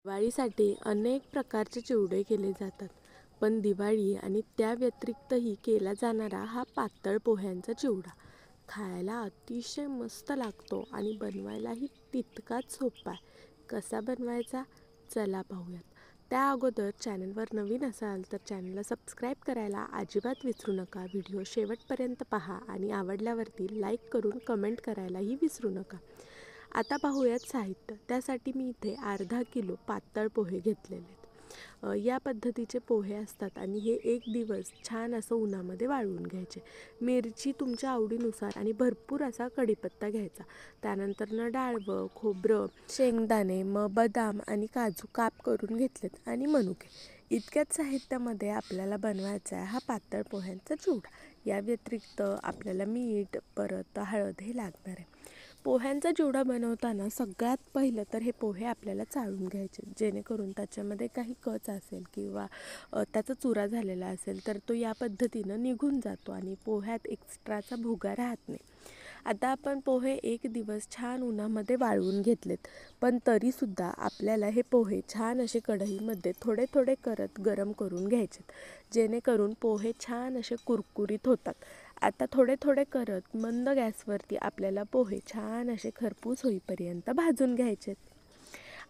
दिवाळीसाठी अनेक प्रकारचे चिवडे केले जातात, पण दिवाळी आणि त्या व्यतिरिक्तही केला जाणारा हा पातळ पोह्यांचा चिवडा खायला अतिशय मस्त लागतो आणि बनवायलाही तितकाच सोपा आहे. कसा बनवायचा? चला पाहूयात. त्या अगोदर चॅनलवर नवीन असाल तर चॅनलला सबस्क्राईब करायला अजिबात विसरू नका. व्हिडिओ शेवटपर्यंत पहा आणि आवडल्यावरती लाईक करून कमेंट करायलाही विसरू नका. आता पाहूयात साहित्य. त्यासाठी मी इथे अर्धा किलो पातळ पोहे घेतलेले आहेत. या पद्धतीचे पोहे असतात आणि हे एक दिवस छान असं उन्हामध्ये वाळवून घ्यायचे. मिरची तुमच्या आवडीनुसार आणि भरपूर असा कढीपत्ता घ्यायचा. त्यानंतर डाळवं, खोबरं, शेंगदाणे, बदाम आणि काजू काप करून घेतलेत आणि मनुके. इतक्याच साहित्यामध्ये आपल्याला बनवायचा आहे हा पातळ पोह्यांचा चिवडा. या व्यतिरिक्त आपल्याला मीठ, परत हळद हे लागणार आहे. पोह्यांचा चिवडा बनवताना सगळ्यात पहिलं तर हे पोहे आपल्याला चाळून घ्यायचे, जेणेकरून त्याच्यामध्ये काही कच असेल किंवा त्याचा चुरा झालेला असेल तर तो या पद्धतीनं निघून जातो आणि पोह्यात एक्स्ट्राचा भुगा राहत नाही. आता आपण पोहे एक दिवस छान उन्हामध्ये वाळवून घेतलेत, पण तरीसुद्धा आपल्याला हे पोहे छान असे कढईमध्ये थोडे थोडे करत गरम करून घ्यायचेत, जेणेकरून पोहे छान असे कुरकुरीत होतात. आता थोडे थोडे करत मंद गॅसवरती आपल्याला पोहे छान असे खरपूस होईपर्यंत भाजून घ्यायचेत.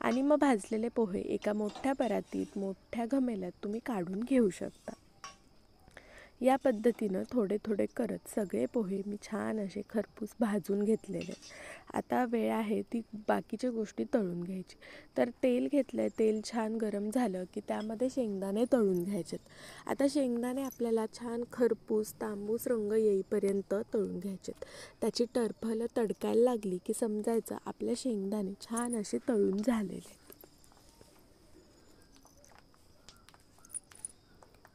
आणि मग भाजलेले पोहे एका मोठ्या परातीत मोठ्या घमेल्यात तुम्ही काढून घेऊ शकता. या पद्धतीनं थोडे थोडे करत सगळे पोहे मी छान असे खरपूस भाजून घेतलेले. आता वेळ आहे ती बाकीच्या गोष्टी तळून घ्यायची. तर तेल घेतलं आहे, तेल छान गरम झालं की त्यामध्ये शेंगदाणे तळून घ्यायचेत. आता शेंगदाणे आपल्याला छान खरपूस तांबूस रंग येईपर्यंत तळून घ्यायचेत. त्याची टरफलं तडकायला लागली की समजायचं आपले शेंगदाणे छान असे तळून झालेले.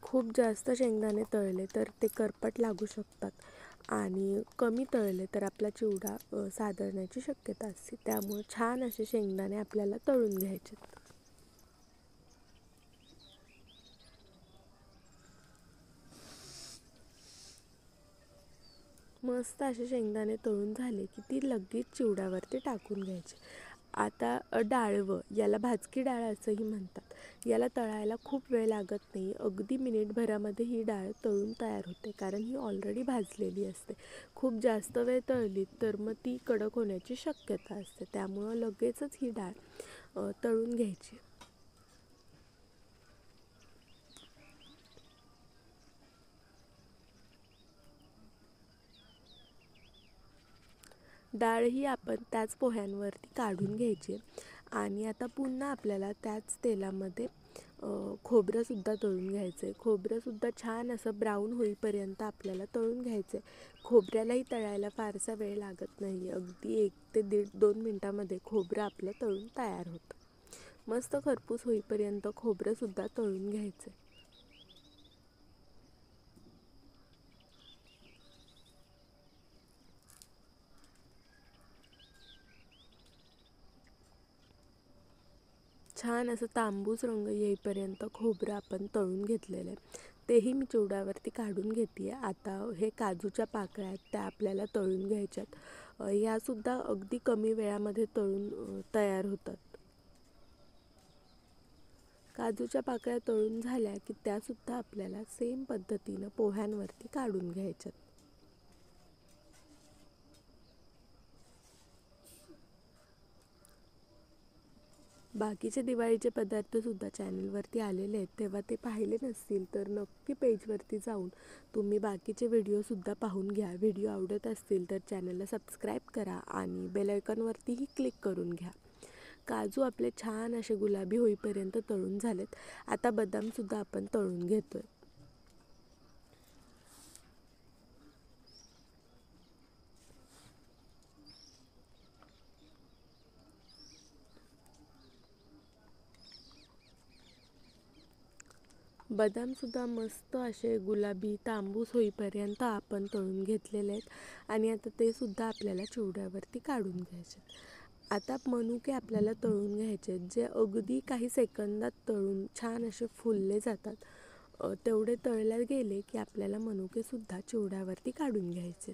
खूप जास्त शेंगदाणे तळले तर ते करपट लागू शकतात आणि कमी तळले तर आपला चिवडा साधण्याची शक्यता असते. त्यामुळे छान असे शेंगदाणे आपल्याला तळून घ्यायचे. मस्त असे शेंगदाणे तळून झाले की ती लगेच चिवड्यावरती टाकून घ्यायची. आता डाळवं, याला भाजकी डाळ असंही म्हणतात. याला तळायला खूप वेळ लागत नाही. अगदी मिनिटभरामध्ये ही डाळ तळून तयार होते, कारण ही ऑलरेडी भाजलेली असते. खूप जास्त वेळ तळली तर मग ती कडक होण्याची शक्यता असते. त्यामुळं लगेचच ही डाळ तळून घ्यायची. डाळही आपण त्याच पोह्यांवरती काढून घ्यायची आणि आता पुन्हा आपल्याला त्याच तेलामध्ये खोबरंसुद्धा तळून घ्यायचं आहे. खोबरंसुद्धा छान असं ब्राऊन होईपर्यंत आपल्याला तळून घ्यायचं आहे. खोबऱ्यालाही तळायला फारसा वेळ लागत नाही. अगदी 1 ते 1.5-2 मिनटामध्ये खोबरं आपलं तळून तयार होतं. मस्त खरपूस होईपर्यंत खोबरंसुद्धा तळून घ्यायचं आहे. छान असं तांबूस रंग येईपर्यंत खोबरं आपण तळून घेतलेलं आहे. तेही मी चिवड्यावरती काढून घेते आहे. आता हे काजूच्या पाकळ्या आहेत त्या आपल्याला तळून घ्यायच्यात. ह्यासुद्धा अगदी कमी वेळामध्ये तळून तयार होतात. काजूच्या पाकळ्या तळून झाल्या की त्यासुद्धा आपल्याला सेम पद्धतीनं पोह्यांवरती काढून घ्यायच्यात. बाकीचे दिवाळीचे पदार्थसुद्धा चॅनलवरती आलेले आहेत, तेव्हा ते पाहिले नसतील तर नक्की पेजवरती जाऊन तुम्ही बाकीचे व्हिडिओसुद्धा पाहून घ्या. व्हिडिओ आवडत असतील तर चॅनलला सबस्क्राईब करा आणि बेल आयकॉनवरतीही क्लिक करून घ्या. काजू आपले छान असे गुलाबी होईपर्यंत तळून झालेत. आता बदामसुद्धा आपण तळून घेतोय. बदामसुद्धा मस्त असे गुलाबी तांबूस होईपर्यंत आपण तळून घेतलेले आहेत आणि आता ते सुद्धा आपल्याला चिवड्यावरती काढून घ्यायचे. आता मनुके आपल्याला तळून घ्यायचे, जे अगदी काही सेकंदात तळून छान असे फुलले जातात. तेवढे तळले गेले की आपल्याला मनुकेसुद्धा चिवड्यावरती काढून घ्यायचे.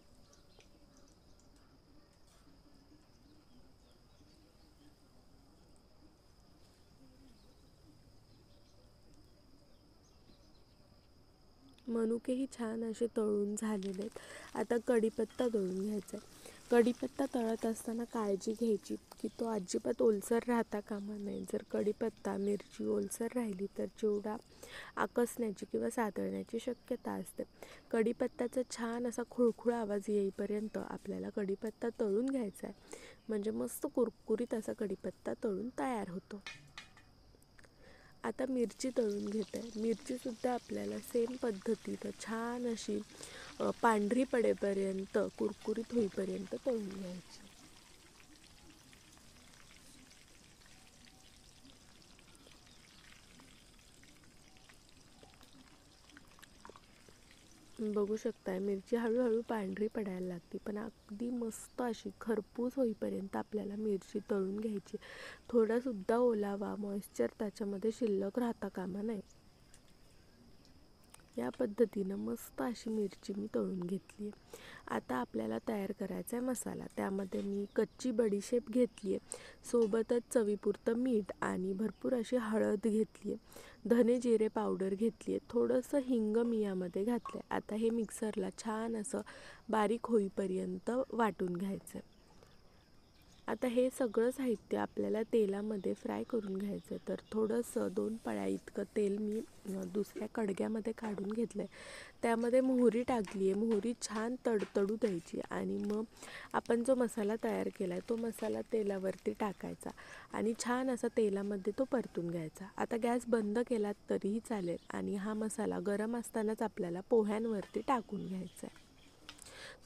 मनुकेही छान असे तळून झालेले आहेत. आता कढीपत्ता तळून घ्यायचा आहे. कढीपत्ता तळत असताना काळजी घ्यायची की तो अजिबात ओलसर राहता कामा नये. जर कढीपत्ता मिरची ओलसर राहिली तर चिवडा आकसण्याची किंवा सातळण्याची शक्यता असते. कढीपत्त्याचा छान असा खुळखुळा आवाज येईपर्यंत आपल्याला कढीपत्ता तळून घ्यायचा आहे. म्हणजे मस्त कुरकुरीत असा कढीपत्ता तळून तयार होतो. आता मिरची तळून घेते. मिरचीसुद्धा आपल्याला सेम पद्धतीनं छान अशी पांढरी पडेपर्यंत कुरकुरीत होईपर्यंत तळून घ्यायची. बघू शकताय मिरची हळूहळू पांढरी पडायला लागते, पण अगदी मस्त अशी खरपूस होईपर्यंत आपल्याला मिरची तळून घ्यायची. थोडासुद्धा ओलावा मॉइश्चर त्याच्यामध्ये शिल्लक राहता कामा नये. या पद्धतीनं मस्त अशी मिरची मी तळून घेतली आहे. आता आपल्याला तयार करायचा आहे मसाला. त्यामध्ये मी कच्ची बडीशेप घेतली आहे, सोबतच चवीपुरतं मीठ आणि भरपूर अशी हळद घेतली आहे. धने जिरे पावडर घेतली आहे, थोडंसं हिंग मी यामध्ये घातलं आहे. आता हे मिक्सरला छान असं बारीक होईपर्यंत वाटून घ्यायचं आहे. आता हे सगळं साहित्य आपल्याला तेलामध्ये फ्राय करून घ्यायचं आहे. तर थोडंसं 2 पळ्या इतकं तेल मी दुसऱ्या कढग्यामध्ये काढून घेतलं आहे. त्यामध्ये मोहरी टाकली आहे. मोहरी छान तडतडू द्यायची आणि मग आपण जो मसाला तयार केला आहे तो मसाला तेलावरती टाकायचा आणि छान असा तेलामध्ये तो परतून घ्यायचा. आता गॅस बंद केलात तरीही चालेल आणि हा मसाला गरम असतानाच आपल्याला पोह्यांवरती टाकून घ्यायचा आहे.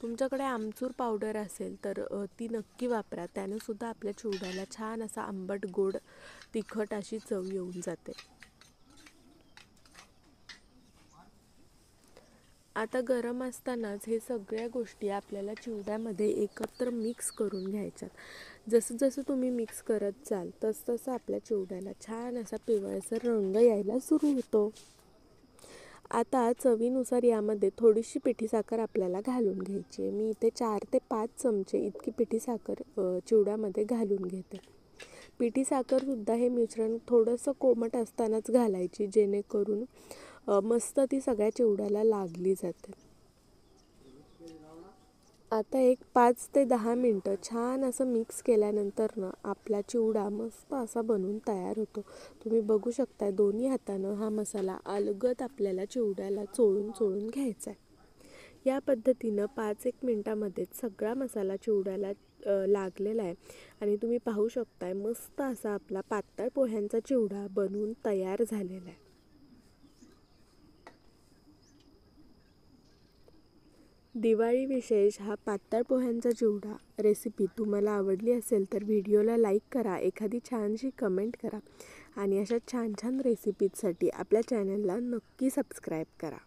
तुमच्याकडे आमचूर पावडर असेल तर ती नक्की वापरा. त्यानेसुद्धा आपल्या चिवड्याला छान असा आंबट गोड तिखट अशी चव येऊन जाते. आता गरम असतानाच हे सगळ्या गोष्टी आपल्याला चिवड्यामध्ये एकत्र मिक्स करून घ्यायच्यात. जसं जसं तुम्ही मिक्स करत जाल तसं आपल्या चिवड्याला छान असा पिवळसर रंग यायला सुरू होतो. आता चवीनुसार यामध्ये थोडीशी पिठी साखर आपल्याला घालून घ्यायची आहे. मी इथे 4 ते 5 चमचे इतकी पिठी साखर चिवड्यामध्ये घालून घेते. पिठी साखरसुद्धा हे मिश्रण थोडंसं कोमट असतानाच घालायची, जेणेकरून मस्त ती सगळ्या चिवड्याला लागली जाते. आता एक 5 ते 10 मिनटं छान असं मिक्स केल्यानंतर आपला चिवडा मस्त असा बनून तयार होतो. तुम्ही बघू शकता दोन्ही हातानं हा मसाला अलगद आपल्याला चिवड्याला चोळून चोळून घ्यायचा आहे. या पद्धतीनं 5-1 मिनटामध्येच सगळा मसाला चिवड्याला लागलेला आहे आणि तुम्ही पाहू शकताय मस्त असा आपला पातळ पोह्यांचा चिवडा बनवून तयार झालेला आहे. दिवाळी विशेष हा पातळ पोह्यांचा चिवडा रेसिपी तुम्हाला आवडली असेल तर व्हिडिओला लाईक करा, एखादी छानशी कमेंट करा आणि अशा छान छान रेसिपीजसाठी आपल्या चॅनलला नक्की सबस्क्राईब करा.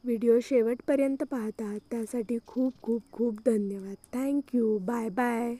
व्हिडिओ शेवटपर्यंत पाहता त्यासाठी खूप खूप खूप धन्यवाद. थँक्यू. Bye bye.